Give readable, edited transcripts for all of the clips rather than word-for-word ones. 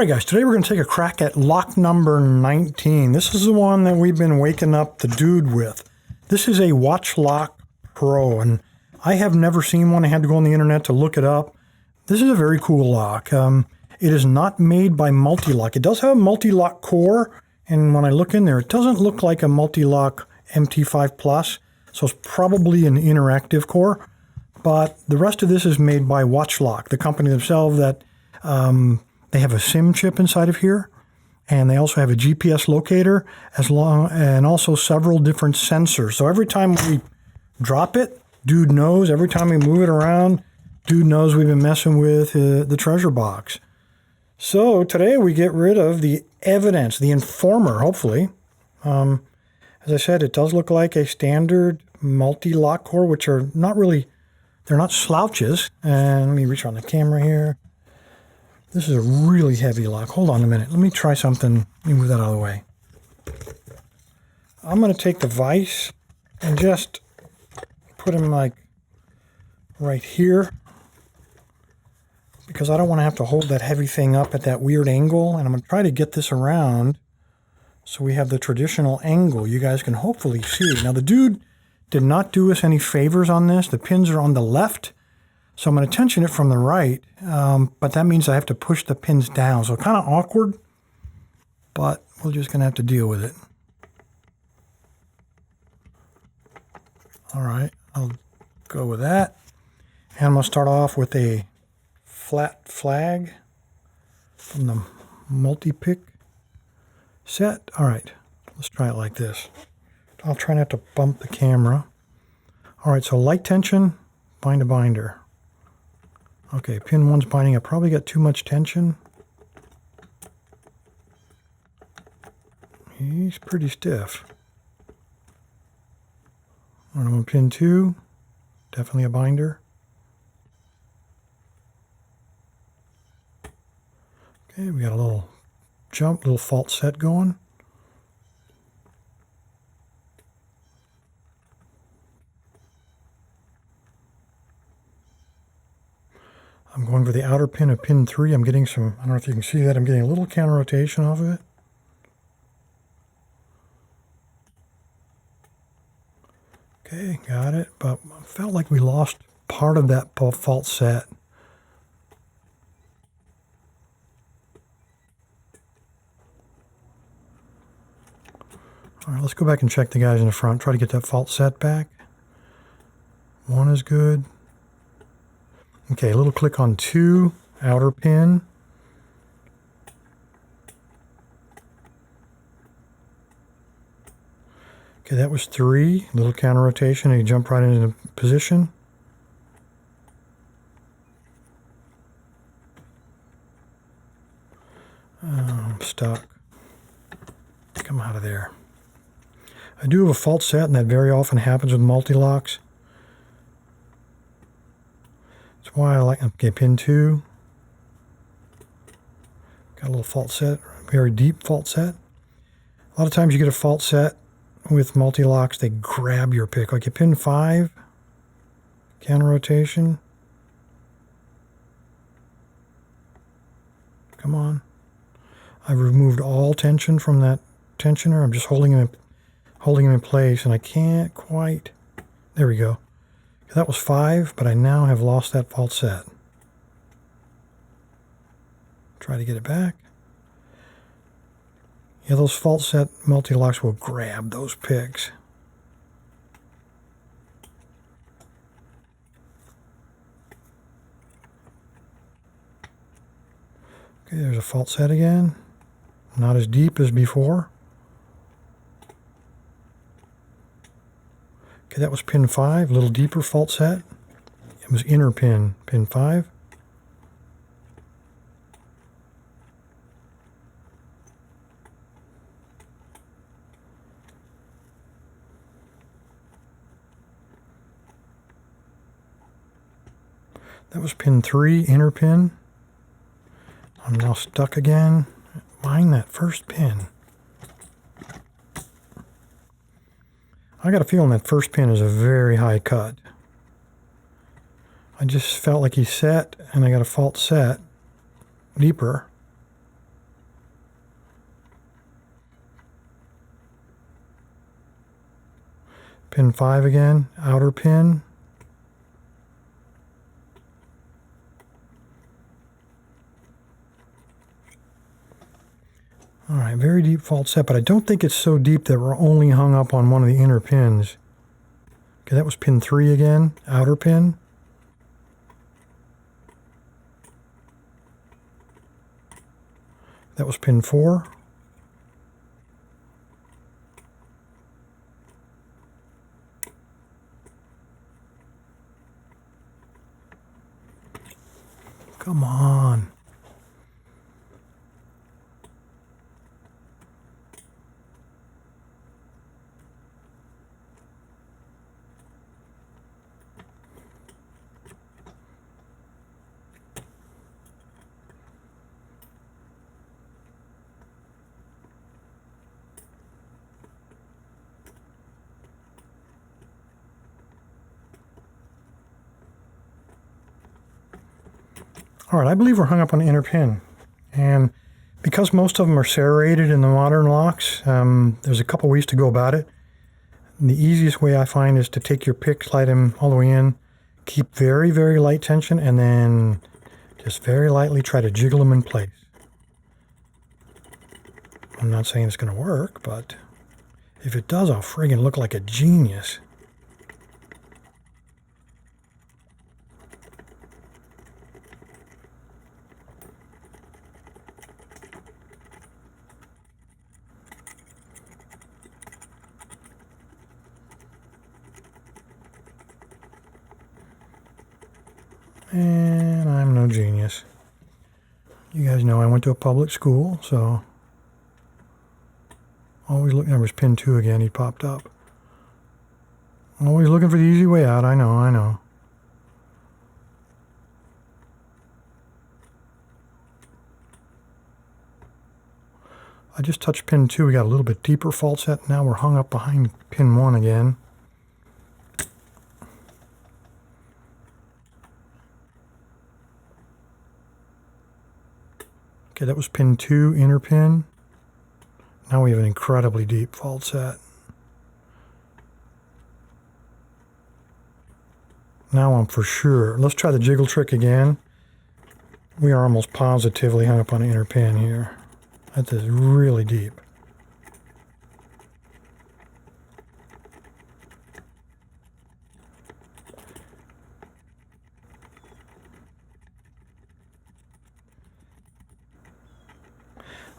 Alright guys, today we're going to take a crack at lock number 19. This is the one that we've been waking up the dude with. This is a Watch Lock Pro, and I have never seen one. I had to go on the internet to look it up. This is a very cool lock. It is not made by Multi-Lock. It does have a Multi-Lock core, and when I look in there, it doesn't look like a Multi-Lock MT5 Plus, so it's probably an interactive core. But the rest of this is made by Watch Lock, the company themselves that... they have a SIM chip inside of here, and they also have a GPS locator, and also several different sensors. So every time we drop it, dude knows. Every time we move it around, dude knows we've been messing with the treasure box. So today we get rid of the evidence, the informer, hopefully. As I said, it does look like a standard multi-lock core, which are not really, they're not slouches. And let me reach on the camera here. This is a really heavy lock. Hold on a minute. Let me try something. Let me move that out of the way. I'm going to take the vise and just put him like right here, because I don't want to have to hold that heavy thing up at that weird angle. And I'm going to try to get this around so we have the traditional angle you guys can hopefully see. Now the dude did not do us any favors on this. The pins are on the left. So I'm going to tension it from the right, but that means I have to push the pins down. So kind of awkward, but we're just going to have to deal with it. All right, I'll go with that. And I'm going to start off with a flat flag from the multi-pick set. All right, let's try it like this. I'll try not to bump the camera. All right, so light tension, bind to binder. Okay, pin 1's binding. I probably got too much tension. He's pretty stiff. All right, on pin 2, definitely a binder. Okay, we got a little jump, little fault set going. I'm going for the outer pin of pin 3. I'm getting some, I don't know if you can see that, I'm getting a little counter rotation off of it. Okay, got it, but I felt like we lost part of that fault set. All right, let's go back and check the guys in the front, try to get that fault set back. 1 is good. Okay, a little click on 2, outer pin. Okay, that was 3, little counter rotation, and you jump right into position. I'm stuck. Come out of there. I do have a fault set, and that very often happens with multi-locks. That's why I like, okay, pin 2. Got a little fault set, very deep fault set. A lot of times you get a fault set with multi-locks, they grab your pick. Like a pin 5, counter rotation. Come on. I've removed all tension from that tensioner. I'm just holding him in place, and I can't quite, there we go. That was 5, but I now have lost that fault set. Try to get it back. Yeah, those fault set multi-locks will grab those picks. Okay, there's a fault set again. Not as deep as before. Okay, that was pin 5, a little deeper fault set. It was inner pin, pin 5. That was pin 3, inner pin. I'm now stuck again. Mind that first pin. I got a feeling that first pin is a very high cut. I just felt like he set, and I got a fault set deeper. Pin 5 again, outer pin. All right, very deep fault set, but I don't think it's so deep that we're only hung up on one of the inner pins. Okay, that was pin 3 again, outer pin. That was pin 4. Come on. All right, I believe we're hung up on the inner pin. And because most of them are serrated in the modern locks, there's a couple ways to go about it. And the easiest way I find is to take your pick, slide them all the way in, keep very, very light tension, and then just very lightly try to jiggle them in place. I'm not saying it's going to work, but if it does, I'll friggin' look like a genius. And I'm no genius. You guys know I went to a public school, so always look. There was pin 2 again. He popped up. Always looking for the easy way out. I know, I know. I just touched pin 2. We got a little bit deeper fault set. Now we're hung up behind pin 1 again. Okay, that was pin 2, inner pin. Now we have an incredibly deep fault set. Now I'm for sure. Let's try the jiggle trick again. We are almost positively hung up on the inner pin here. That is really deep.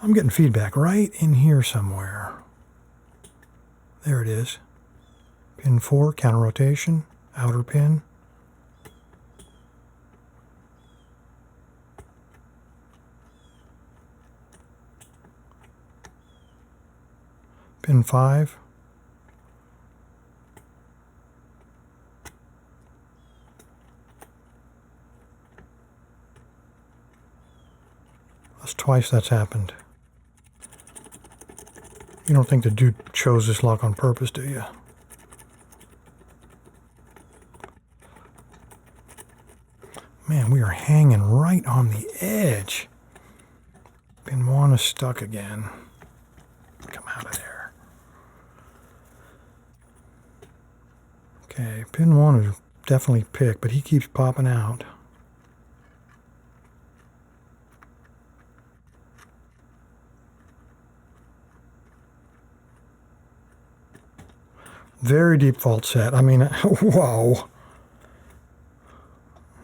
I'm getting feedback right in here somewhere. There it is. Pin 4, counter rotation, outer pin. Pin 5. That's twice that's happened. You don't think the dude chose this lock on purpose, do you? Man, we are hanging right on the edge. Pin 1 is stuck again. Come out of there. Okay, pin 1 is definitely picked, but he keeps popping out. Very deep fault set. I mean, whoa.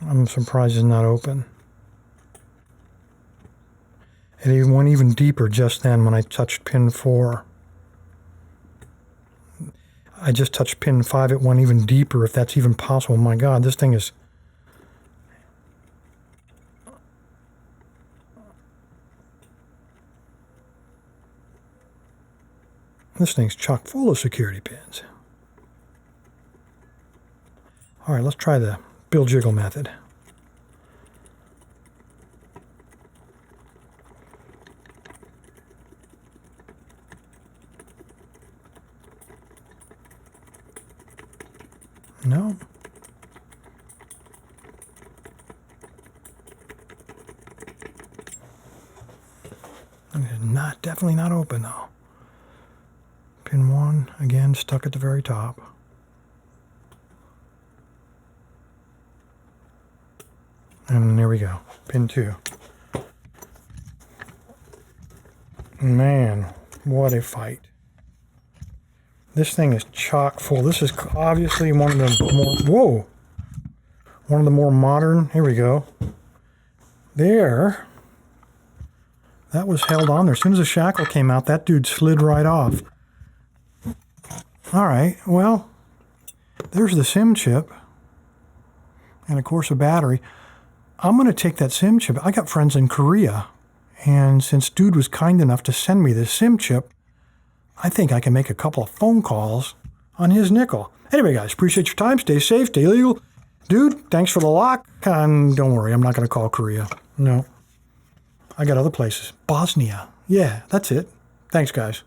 I'm surprised it's not open. It went even deeper just then when I touched pin 4. I just touched pin 5. It went even deeper, if that's even possible. My God, this thing is... This thing's chock full of security pins. All right, let's try the bill jiggle method. No. Not, definitely not open though. Pin 1, again, stuck at the very top. And there we go. Pin 2. Man, what a fight. This thing is chock full. This is obviously one of the more, one of the more modern. Here we go. There. That was held on there. As soon as the shackle came out, that dude slid right off. All right, well, there's the SIM chip. And of course a battery. I'm going to take that SIM chip. I got friends in Korea. And since dude was kind enough to send me this SIM chip, I think I can make a couple of phone calls on his nickel. Anyway, guys, appreciate your time. Stay safe, stay legal. Dude, thanks for the lock. And don't worry, I'm not going to call Korea. No. I got other places. Bosnia. Yeah, that's it. Thanks, guys.